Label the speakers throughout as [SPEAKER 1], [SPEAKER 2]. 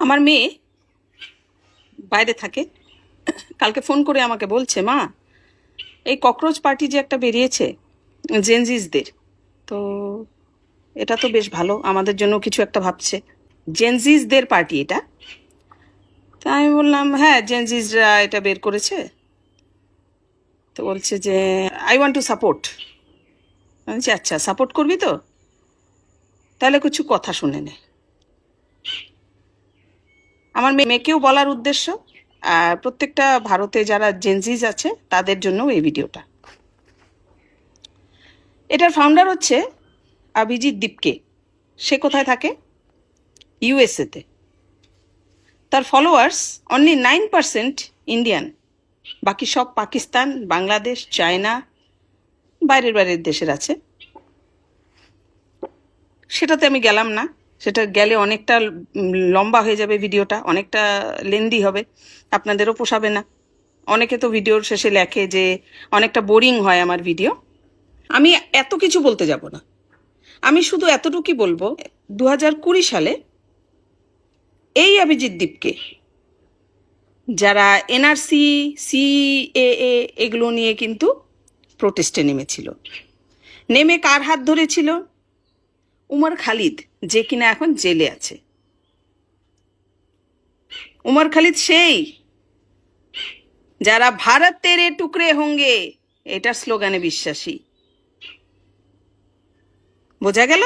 [SPEAKER 1] আমার মেয়ে বাইরে থাকে, কালকে ফোন করে আমাকে বলছে, মা এই ককরোচ পার্টি যে একটা বেরিয়েছে জেনজিসদের, তো এটা তো বেশ ভালো, আমাদের জন্য কিছু একটা ভাবছে। জেনজিসদের পার্টি এটা। তা আমি বললাম হ্যাঁ জেনজিসরা এটা বের করেছে। তো বলছে যে আই ওয়ান্ট টু সাপোর্ট। আমি বলছি আচ্ছা সাপোর্ট করবি তো, তাহলে কিছু কথা শুনে নে। আমার মেয়েকেও বলার উদ্দেশ্য, আর প্রত্যেকটা ভারতে যারা জেনজিস আছে তাদের জন্য এই ভিডিওটা। এটার ফাউন্ডার হচ্ছে অভিজিৎ দীপকে। সে কোথায় থাকে? ইউএসএতে। তার ফলোয়ার্স অনলি 9% ইন্ডিয়ান, বাকি সব পাকিস্তান, বাংলাদেশ, চায়না, বাইরের বাইরের দেশের আছে। সেটাতে আমি গেলাম না, সেটা গেলে অনেকটা লম্বা হয়ে যাবে, ভিডিওটা অনেকটা লেন্দি হবে, আপনাদেরও পোষাবে না। অনেকে তো ভিডিওর শেষে লেখে যে অনেকটা বোরিং হয় আমার ভিডিও। আমি এত কিছু বলতে যাব না, আমি শুধু এতটুকুই বলবো, 2020 সালে এই অভিজিৎ দীপকে যারা এনআরসি, সিএএ এগুলো নিয়ে কিন্তু প্রোটেস্টে নেমেছিল, নেমে কার হাত ধরেছিল? উমর খালিদ, যে কিনা এখন জেলে আছে। উমর খালিদ সেই যারা ভারত তেরে টুকরে হোঙ্গে এটার স্লোগানে বিশ্বাসী। বোঝা গেল?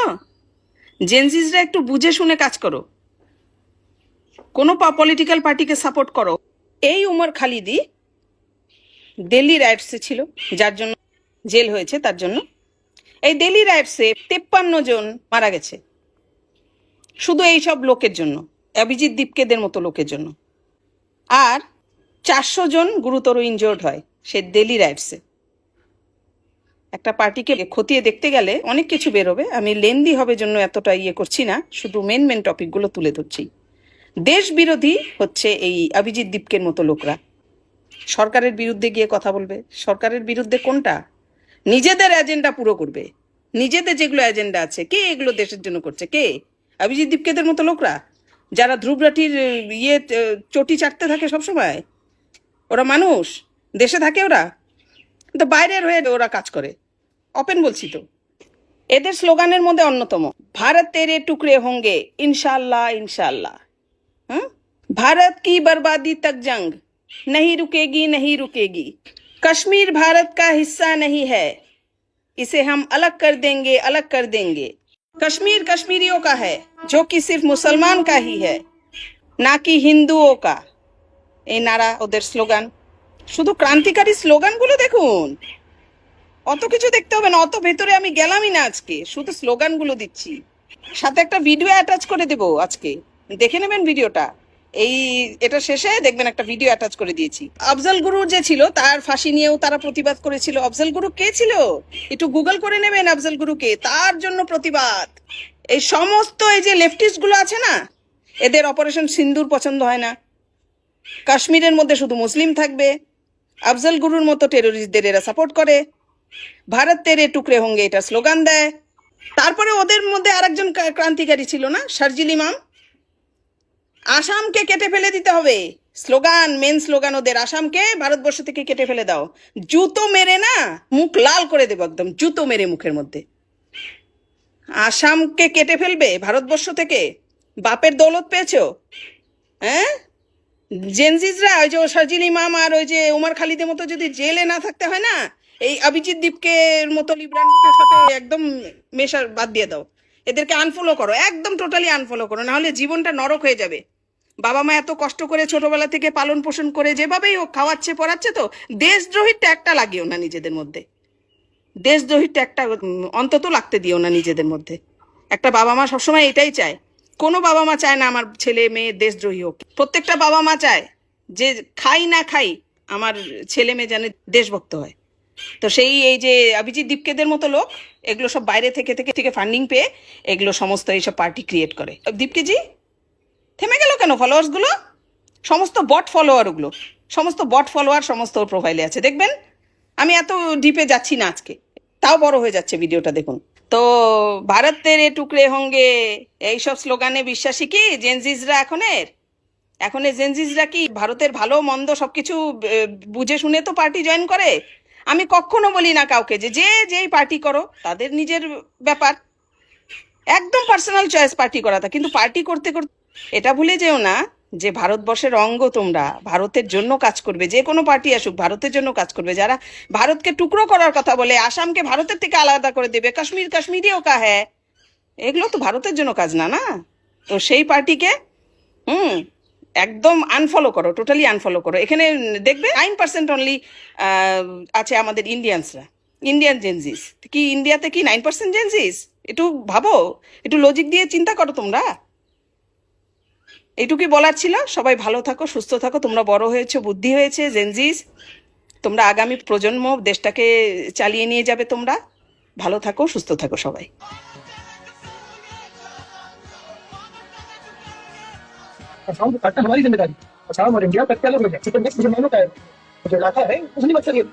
[SPEAKER 1] জেনজিসরা একটু বুঝে শুনে কাজ করো, কোনো পলিটিক্যাল পার্টিকে সাপোর্ট করো। এই উমর খালিদই দিল্লি রাইটসে ছিল, যার জন্য জেল হয়েছে। তার জন্য এই দিল্লি রাইটসে 53 জন মারা গেছে শুধু এই সব লোকের জন্য, অভিজিৎ দীপকেদের মতো লোকের জন্য। আর 400 জন গুরুতর ইনজোর্ড হয় সে দিল্লি রাইটসে। একটা পার্টিকে খতিয়ে দেখতে গেলে অনেক কিছু বেরোবে, আমি লেন্দি হবে জন্য এতটা করছি না, শুধু মেন টপিকগুলো তুলে ধরছি। দেশ বিরোধী হচ্ছে এই অভিজিৎ দীপকের মতো লোকরা। সরকারের বিরুদ্ধে গিয়ে কথা বলবে। সরকারের বিরুদ্ধে কোনটা? নিজেদের এজেন্ডা পুরো করবে, নিজেদের যেগুলো এজেন্ডা আছে। কে এগুলো দেশের জন্য করছে? কে? অভিজিৎ দীপকেদের মতো লোকরা, যারা ধ্রুবরাটির চটি চাটতে থাকে সবসময়। ওরা মানুষ? দেশে থাকে ওরা? কিন্তু বাইরের হয়ে ওরা কাজ করে। ওপেন বলছি তো। এদের স্লোগানের মধ্যে অন্যতম ভারত তেরে টুকরে হোঙ্গে ইনশাল্লাহ ইনশাল্লাহ। हाँ? भारत की बर्बादी तक जंग नहीं रुकेगी नहीं रुकेगी। कश्मीर भारत का हिस्सा नहीं है, इसे हम अलग कर देंगे अलग कर देंगे। कश्मीर कश्मीरियों का है, जो कि सिर्फ मुसलमान का ही है, ना कि हिंदुओं का। এই নারা ওদের স্লোগান। শুধু ক্রান্তিকারী স্লোগানগুলো দেখুন, অত কিছু দেখতে হবে না, অত ভেতরে আমি গেলামই না আজকে, শুধু স্লোগানগুলো দিচ্ছি। সাথে একটা ভিডিও অ্যাটাচ করে দেবো, আজকে দেখে নেবেন ভিডিওটা। এই এটা শেষে দেখবেন একটা ভিডিও অ্যাটাচ করে দিয়েছি। আফজল গুরু যে ছিল তার ফাঁসি নিয়েও তারা প্রতিবাদ করেছিল। আফজল গুরু কে ছিল? একটু গুগল করে নেবেন আফজল গুরুকে, তার জন্য প্রতিবাদ। এই সমস্ত এই যে লেফটিস্ট গুলো আছে না, এদের অপারেশন সিন্দুর পছন্দ হয় না। কাশ্মীরের মধ্যে শুধু মুসলিম থাকবে, আফজল গুরুর মতো টেরোরিস্টদের এরা সাপোর্ট করে, ভারত তেরে টুকরে হোঙ্গে এটা স্লোগান দেয়। তারপরে ওদের মধ্যে আরেকজন ক্রান্তিকারী ছিল না, শারজিল ইমাম। আসামকে কেটে ফেলে দিতে হবে, স্লোগান, মেন স্লোগান ওদের, আসামকে ভারতবর্ষ থেকে কেটে ফেলে দাও। জুতো মেরে না মুখ লাল করে দেবো, একদম জুতো মেরে মুখের মধ্যে। আসামকে কেটে ফেলবে ভারতবর্ষ থেকে? বাপের দৌলত পেয়েছো? হ্যাঁ, জেনজিসরা ওই যে শারজিল ইমাম আর ওই যে উমর খালিদের মতো যদি জেলে না থাকতে হয় না, এই অভিজিৎ দীপকের মতো লিব্রান গ্রুপের সাথে একদম মেশা বাদ দিয়ে দাও। এদেরকে আনফলো করো, একদম টোটালি আনফলো করো, না হলে জীবনটা নরক হয়ে যাবে। বাবা মা এত কষ্ট করে ছোটবেলা থেকে পালন পোষণ করে যেভাবেই হোক খাওয়াচ্ছে পড়াচ্ছে, তো দেশদ্রোহীর ট্যাগটা লাগিও না নিজেদের মধ্যে। দেশদ্রোহীর ট্যাগটা অন্তত লাগতে দিও না নিজেদের মধ্যে। একটা বাবা মা সবসময় এটাই চায়। কোনো বাবা মা চায় না আমার ছেলে মেয়ে দেশদ্রোহী হোক। প্রত্যেকটা বাবা মা চায় যে খাই না খাই আমার ছেলে মেয়ে যেন দেশভক্ত হয়। তো সেই এই যে অভিজিৎ দীপকেদের মতো লোক, এগুলো সব বাইরে থেকে থেকে থেকে ফান্ডিং পেয়ে এগুলো সমস্ত এইসব পার্টি ক্রিয়েট করে। দীপকেজি থেমে গেল কেন? ফলোয়ার্সগুলো সমস্ত বট ফলোয়ার, ওগুলো সমস্ত বট ফলোয়ার সমস্ত ওর প্রোফাইলে আছে, দেখবেন। আমি এত ডিপে যাচ্ছি না আজকে, তাও বড় হয়ে যাচ্ছে ভিডিওটা দেখুন। তো ভারত তেরে টুকরে হোঙ্গে এইসব স্লোগানে বিশ্বাসী কি জেনজিসরা এখনের? এখন এই জেনজিসরা কি ভারতের ভালো মন্দ সবকিছু বুঝে শুনে তো পার্টি জয়েন করে? আমি কখনো বলি না কাউকে যে যে যেই পার্টি করো তাদের নিজের ব্যাপার, একদম পার্সোনাল চয়েস পার্টি করাটা, কিন্তু পার্টি করতে করতে এটা ভুলে যেও না যে ভারতবর্ষের অঙ্গ তোমরা, ভারতের জন্য কাজ করবে। যে কোনো পার্টি আসুক ভারতের জন্য কাজ করবে। যারা ভারতকে টুকরো করার কথা বলে, আসামকে ভারতের থেকে আলাদা করে দেবে, কাশ্মীর কাশ্মীরিও কা হ্যাঁ, এগুলো তো ভারতের জন্য কাজ না, না? তো সেই পার্টিকে হুম একদম আনফলো করো, টোটালি আনফলো করো। এখানে দেখবে 9% অনলি আছে আমাদের ইন্ডিয়ানসরা, ইন্ডিয়ান জেনজিস। কি ইন্ডিয়াতে কি 9% জেনজিস? একটু ভাবো, একটু লজিক দিয়ে চিন্তা করো তোমরা। এইটুকুই বলার ছিল। সবাই ভালো থাকো, সুস্থ থাকো। তোমরা বড় হয়েছো, বুদ্ধি হয়েছে জেনজিস, তোমরা আগামী প্রজন্ম দেশটাকে চালিয়ে নিয়ে যাবে। তোমরা ভালো থাকো, সুস্থ থাকো সবাই।
[SPEAKER 2] आसाम को काटना हमारी जिम्मेदारी। आसाम और इंडिया कट के अलग हो जाए, नेक्स्ट मुसलमानों का है। जो इलाका है मुस्लिम अक्सरियत